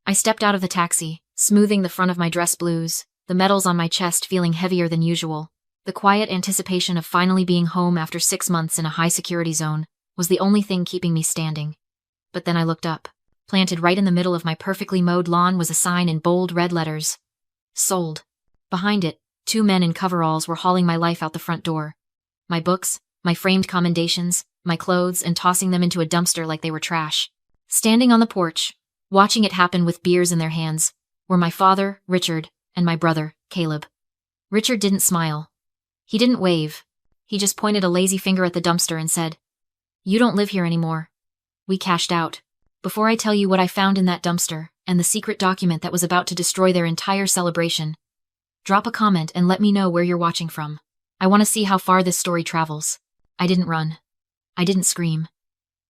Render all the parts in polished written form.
I stepped out of the taxi, smoothing the front of my dress blues, the medals on my chest feeling heavier than usual. The quiet anticipation of finally being home after 6 months in a high-security zone was the only thing keeping me standing. But then I looked up. Planted right in the middle of my perfectly mowed lawn was a sign in bold red letters. Sold. Behind it, 2 men in coveralls were hauling my life out the front door. My books, my framed commendations, my clothes, and tossing them into a dumpster like they were trash. Standing on the porch, watching it happen with beers in their hands, were my father, Richard, and my brother, Caleb. Richard didn't smile. He didn't wave. He just pointed a lazy finger at the dumpster and said, "You don't live here anymore." We cashed out. Before I tell you what I found in that dumpster, and the secret document that was about to destroy their entire celebration, drop a comment and let me know where you're watching from. I want to see how far this story travels. I didn't run. I didn't scream.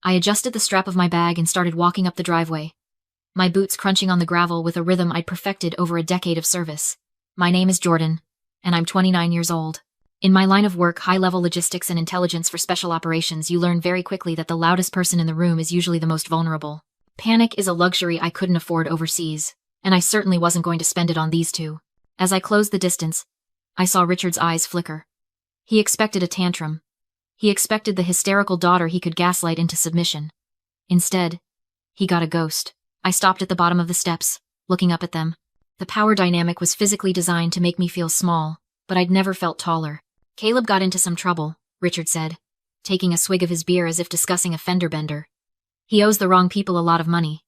I adjusted the strap of my bag and started walking up the driveway, my boots crunching on the gravel with a rhythm I'd perfected over a decade of service. My name is Jordan, and I'm 29 years old. In my line of work, high-level logistics and intelligence for special operations, you learn very quickly that the loudest person in the room is usually the most vulnerable. Panic is a luxury I couldn't afford overseas, and I certainly wasn't going to spend it on these two. As I closed the distance, I saw Richard's eyes flicker. He expected a tantrum. He expected the hysterical daughter he could gaslight into submission. Instead, he got a ghost. I stopped at the bottom of the steps, looking up at them. The power dynamic was physically designed to make me feel small, but I'd never felt taller. "Caleb got into some trouble," Richard said, taking a swig of his beer as if discussing a fender bender. "He owes the wrong people a lot of money.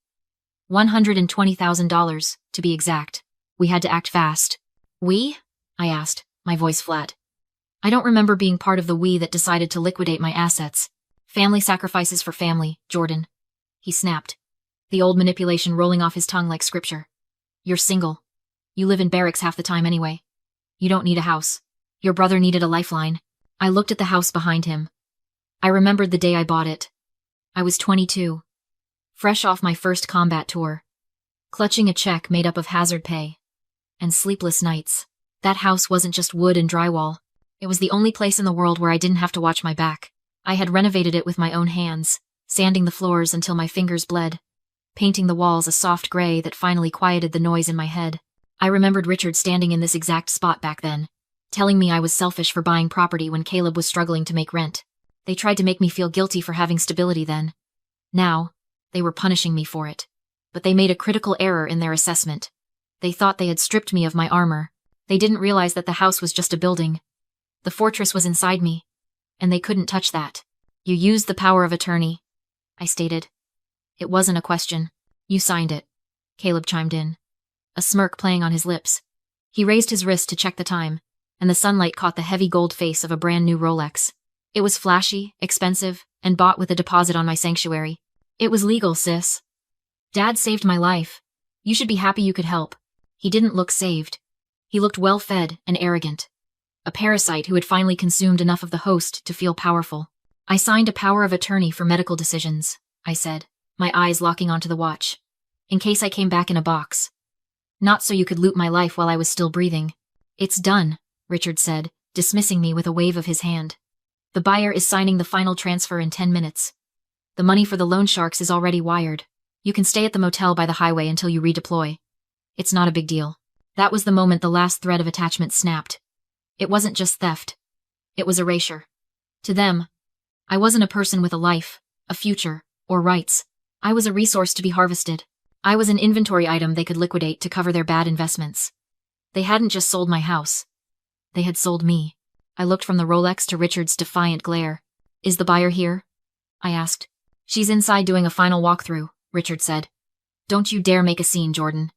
$120,000, to be exact. We had to act fast." "We?" I asked, my voice flat. "I don't remember being part of the we that decided to liquidate my assets. Family sacrifices for family, Jordan." He snapped, the old manipulation rolling off his tongue like scripture. "You're single. You live in barracks half the time anyway. You don't need a house. Your brother needed a lifeline." I looked at the house behind him. I remembered the day I bought it. I was 22, fresh off my first combat tour, clutching a check made up of hazard pay and sleepless nights. That house wasn't just wood and drywall. It was the only place in the world where I didn't have to watch my back. I had renovated it with my own hands, sanding the floors until my fingers bled, painting the walls a soft gray that finally quieted the noise in my head. I remembered Richard standing in this exact spot back then, telling me I was selfish for buying property when Caleb was struggling to make rent. They tried to make me feel guilty for having stability then. Now, they were punishing me for it. But they made a critical error in their assessment. They thought they had stripped me of my armor. They didn't realize that the house was just a building. The fortress was inside me, and they couldn't touch that. "You used the power of attorney," I stated. "It wasn't a question. You signed it," Caleb chimed in, a smirk playing on his lips. He raised his wrist to check the time, and the sunlight caught the heavy gold face of a brand new Rolex. It was flashy, expensive, and bought with a deposit on my sanctuary. "It was legal, sis. Dad saved my life. You should be happy you could help." He didn't look saved. He looked well-fed and arrogant. A parasite who had finally consumed enough of the host to feel powerful. "I signed a power of attorney for medical decisions," I said, my eyes locking onto the watch. "In case I came back in a box. Not so you could loot my life while I was still breathing." "It's done," Richard said, dismissing me with a wave of his hand. "The buyer is signing the final transfer in 10 minutes. The money for the loan sharks is already wired. You can stay at the motel by the highway until you redeploy. It's not a big deal." That was the moment the last thread of attachment snapped. It wasn't just theft. It was erasure. To them, I wasn't a person with a life, a future, or rights. I was a resource to be harvested. I was an inventory item they could liquidate to cover their bad investments. They hadn't just sold my house. They had sold me. I looked from the Rolex to Richard's defiant glare. "Is the buyer here?" I asked. "She's inside doing a final walkthrough," Richard said. "Don't you dare make a scene, Jordan.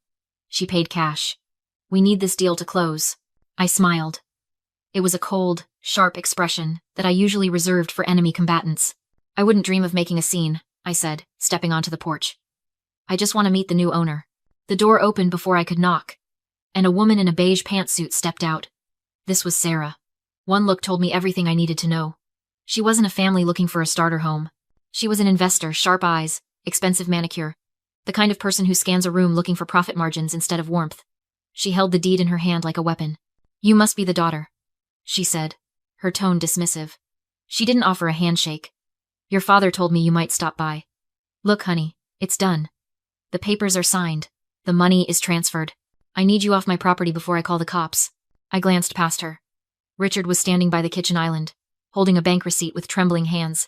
She paid cash. We need this deal to close." I smiled. It was a cold, sharp expression that I usually reserved for enemy combatants. "I wouldn't dream of making a scene," I said, stepping onto the porch. "I just want to meet the new owner." The door opened before I could knock, and a woman in a beige pantsuit stepped out. This was Sarah. One look told me everything I needed to know. She wasn't a family looking for a starter home. She was an investor, sharp eyes, expensive manicure, the kind of person who scans a room looking for profit margins instead of warmth. She held the deed in her hand like a weapon. "You must be the daughter," she said, her tone dismissive. She didn't offer a handshake. "Your father told me you might stop by. Look, honey, it's done. The papers are signed." The money is transferred. I need you off my property before I call the cops. I glanced past her. Richard was standing by the kitchen island, holding a bank receipt with trembling hands.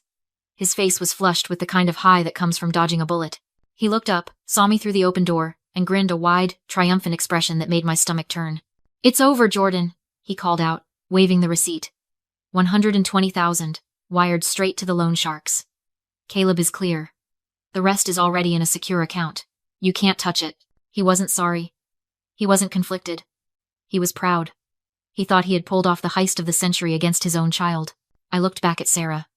His face was flushed with the kind of high that comes from dodging a bullet. He looked up, saw me through the open door, and grinned a wide, triumphant expression that made my stomach turn. "It's over, Jordan," he called out, waving the receipt. 120,000, wired straight to the loan sharks. Caleb is clear. The rest is already in a secure account. You can't touch it. He wasn't sorry. He wasn't conflicted. He was proud. He thought he had pulled off the heist of the century against his own child. I looked back at Sarah.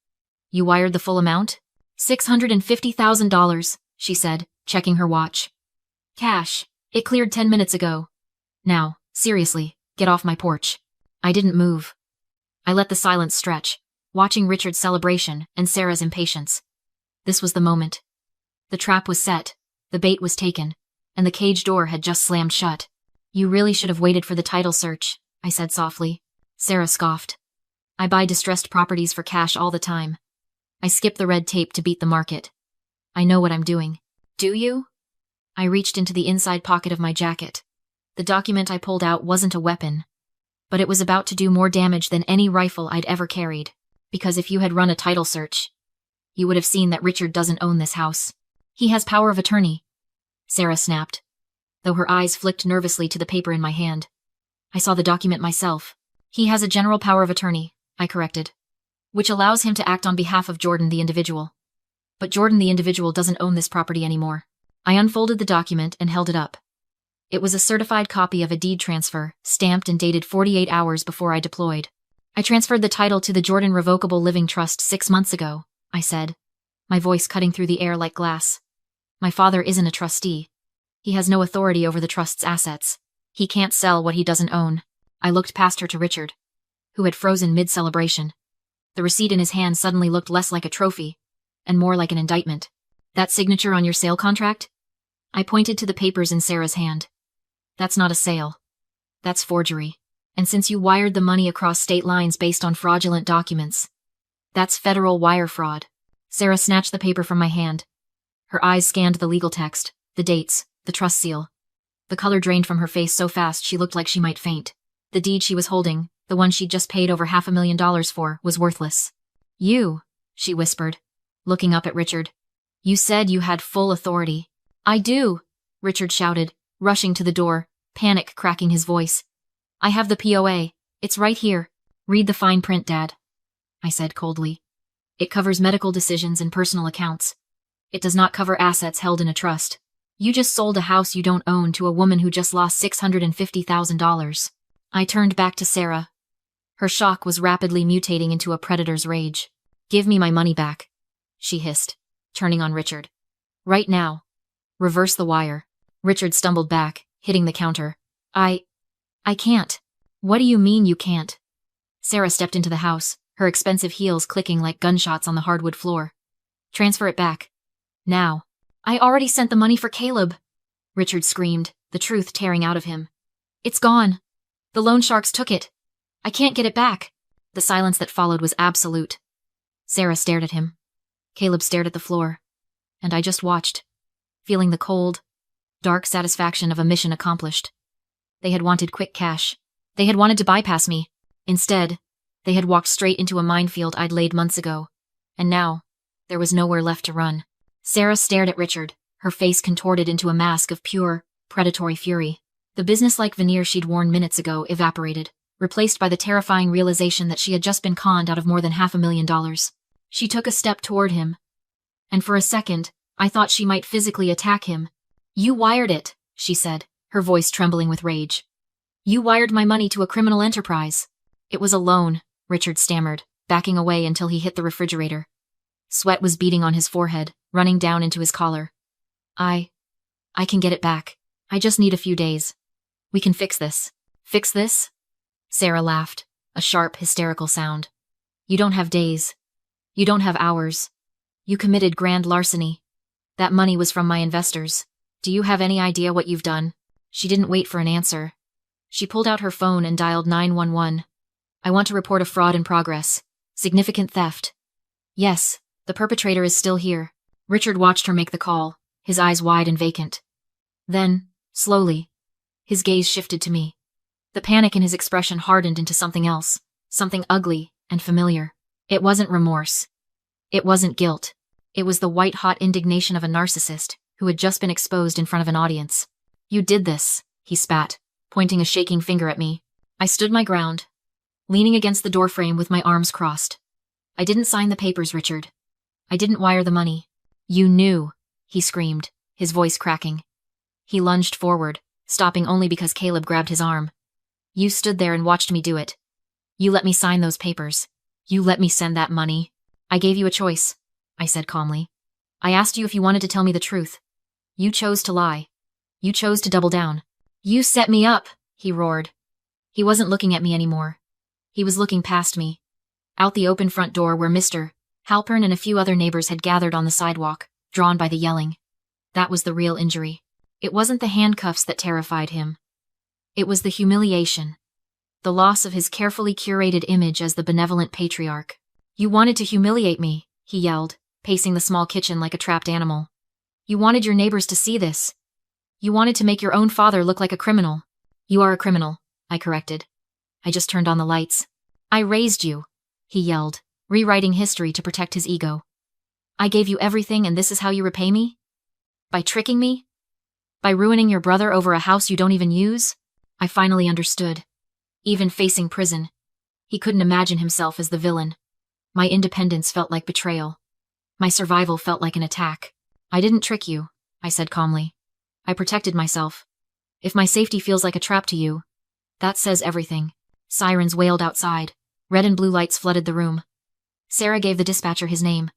"You wired the full amount?" $650,000, she said, checking her watch. "Cash. It cleared 10 minutes ago. Now, seriously, get off my porch." I didn't move. I let the silence stretch, watching Richard's celebration and Sarah's impatience. This was the moment. The trap was set, the bait was taken, and the cage door had just slammed shut. "You really should have waited for the title search," I said softly. Sarah scoffed. "I buy distressed properties for cash all the time. I skip the red tape to beat the market. I know what I'm doing." "Do you?" I reached into the inside pocket of my jacket. The document I pulled out wasn't a weapon, but it was about to do more damage than any rifle I'd ever carried, because if you had run a title search, you would have seen that Richard doesn't own this house. He has power of attorney. Sarah snapped, though her eyes flicked nervously to the paper in my hand. I saw the document myself. "He has a general power of attorney," I corrected, "which allows him to act on behalf of Jordan the individual. But Jordan the individual doesn't own this property anymore." I unfolded the document and held it up. It was a certified copy of a deed transfer, stamped and dated 48 hours before I deployed. "I transferred the title to the Jordan Revocable Living Trust 6 months ago," I said, my voice cutting through the air like glass. "My father isn't a trustee. He has no authority over the trust's assets. He can't sell what he doesn't own." I looked past her to Richard, who had frozen mid-celebration. The receipt in his hand suddenly looked less like a trophy, and more like an indictment. "That signature on your sale contract?" I pointed to the papers in Sarah's hand. "That's not a sale. That's forgery. And since you wired the money across state lines based on fraudulent documents, that's federal wire fraud." Sarah snatched the paper from my hand. Her eyes scanned the legal text, the dates, the trust seal. The color drained from her face so fast she looked like she might faint. The deed she was holding, the one she'd just paid over $500,000 for, was worthless. "You," she whispered, looking up at Richard. "You said you had full authority." "I do," Richard shouted, rushing to the door, panic cracking his voice. "I have the POA. It's right here. Read the fine print, Dad," I said coldly. "It covers medical decisions and personal accounts. It does not cover assets held in a trust. You just sold a house you don't own to a woman who just lost $650,000. I turned back to Sarah. Her shock was rapidly mutating into a predator's rage. "Give me my money back," she hissed, turning on Richard. "Right now. Reverse the wire." Richard stumbled back, hitting the counter. I can't." "What do you mean you can't?" Sarah stepped into the house, her expensive heels clicking like gunshots on the hardwood floor. "Transfer it back. Now." "I already sent the money for Caleb," Richard screamed, the truth tearing out of him. "It's gone. The loan sharks took it. I can't get it back." The silence that followed was absolute. Sarah stared at him. Caleb stared at the floor. And I just watched, feeling the cold, dark satisfaction of a mission accomplished. They had wanted quick cash. They had wanted to bypass me. Instead, they had walked straight into a minefield I'd laid months ago. And now, there was nowhere left to run. Sarah stared at Richard, her face contorted into a mask of pure, predatory fury. The businesslike veneer she'd worn minutes ago evaporated, replaced by the terrifying realization that she had just been conned out of more than $500,000. She took a step toward him, and for a second, I thought she might physically attack him. "You wired it," she said, her voice trembling with rage. "You wired my money to a criminal enterprise." "It was a loan," Richard stammered, backing away until he hit the refrigerator. Sweat was beading on his forehead, running down into his collar. I can get it back. I just need a few days. We can fix this." "Fix this?" Sarah laughed, a sharp, hysterical sound. "You don't have days. You don't have hours. You committed grand larceny. That money was from my investors. Do you have any idea what you've done?" She didn't wait for an answer. She pulled out her phone and dialed 911. "I want to report a fraud in progress. Significant theft." "Yes, the perpetrator is still here." Richard watched her make the call, his eyes wide and vacant. Then, Slowly, his gaze shifted to me. The panic in his expression hardened into something else, something ugly and familiar. It wasn't remorse. It wasn't guilt. It was the white-hot indignation of a narcissist who had just been exposed in front of an audience. You did this, he spat, pointing a shaking finger at me. I stood my ground, leaning against the doorframe with my arms crossed. I didn't sign the papers, Richard. I didn't wire the money. You knew, he screamed, his voice cracking. He lunged forward, stopping only because Caleb grabbed his arm. You stood there and watched me do it. You let me sign those papers. You let me send that money. I gave you a choice, I said calmly. I asked you if you wanted to tell me the truth. You chose to lie. You chose to double down. You set me up, he roared. He wasn't looking at me anymore. He was looking past me, out the open front door where Mr. Halpern and a few other neighbors had gathered on the sidewalk, drawn by the yelling. That was the real injury. It wasn't the handcuffs that terrified him. It was the humiliation. The loss of his carefully curated image as the benevolent patriarch. You wanted to humiliate me, he yelled, pacing the small kitchen like a trapped animal. You wanted your neighbors to see this. You wanted to make your own father look like a criminal. You are a criminal, I corrected. I just turned on the lights. I raised you, he yelled, rewriting history to protect his ego. I gave you everything and this is how you repay me? By tricking me? By ruining your brother over a house you don't even use? I finally understood. Even facing prison, he couldn't imagine himself as the villain. My independence felt like betrayal. My survival felt like an attack. I didn't trick you, I said calmly. I protected myself. If my safety feels like a trap to you, that says everything. Sirens wailed outside. Red and blue lights flooded the room. Sarah gave the dispatcher his name.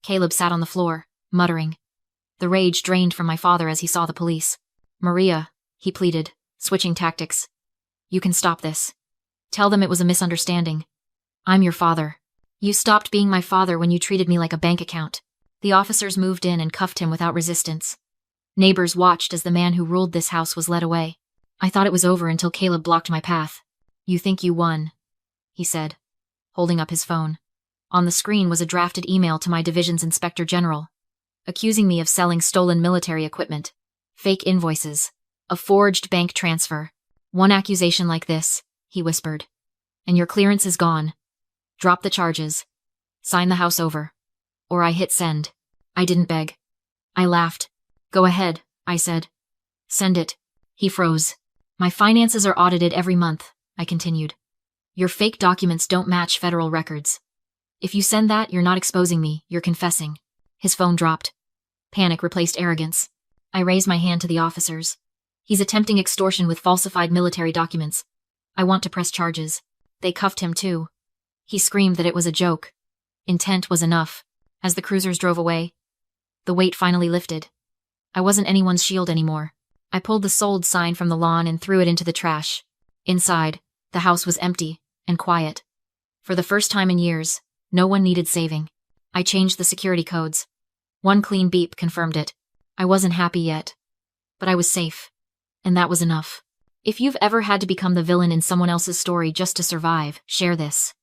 Caleb sat on the floor, muttering. The rage drained from my father as he saw the police. Maria, he pleaded, switching tactics. You can stop this. Tell them it was a misunderstanding. I'm your father. You stopped being my father when you treated me like a bank account. The officers moved in and cuffed him without resistance. Neighbors watched as the man who ruled this house was led away. I thought it was over until Caleb blocked my path. You think you won, he said, holding up his phone. On the screen was a drafted email to my division's inspector general, accusing me of selling stolen military equipment, fake invoices, a forged bank transfer. One accusation like this, he whispered, and your clearance is gone. Drop the charges. Sign the house over. Or I hit send. I didn't beg. I laughed. Go ahead, I said. Send it. He froze. My finances are audited every month, I continued. Your fake documents don't match federal records. If you send that, you're not exposing me, you're confessing. His phone dropped. Panic replaced arrogance. I raised my hand to the officers. He's attempting extortion with falsified military documents. I want to press charges. They cuffed him too. He screamed that it was a joke. Intent was enough. As the cruisers drove away, the weight finally lifted. I wasn't anyone's shield anymore. I pulled the sold sign from the lawn and threw it into the trash. Inside, the house was empty and quiet. For the first time in years, no one needed saving. I changed the security codes. One clean beep confirmed it. I wasn't happy yet, but I was safe. And that was enough. If you've ever had to become the villain in someone else's story just to survive, share this.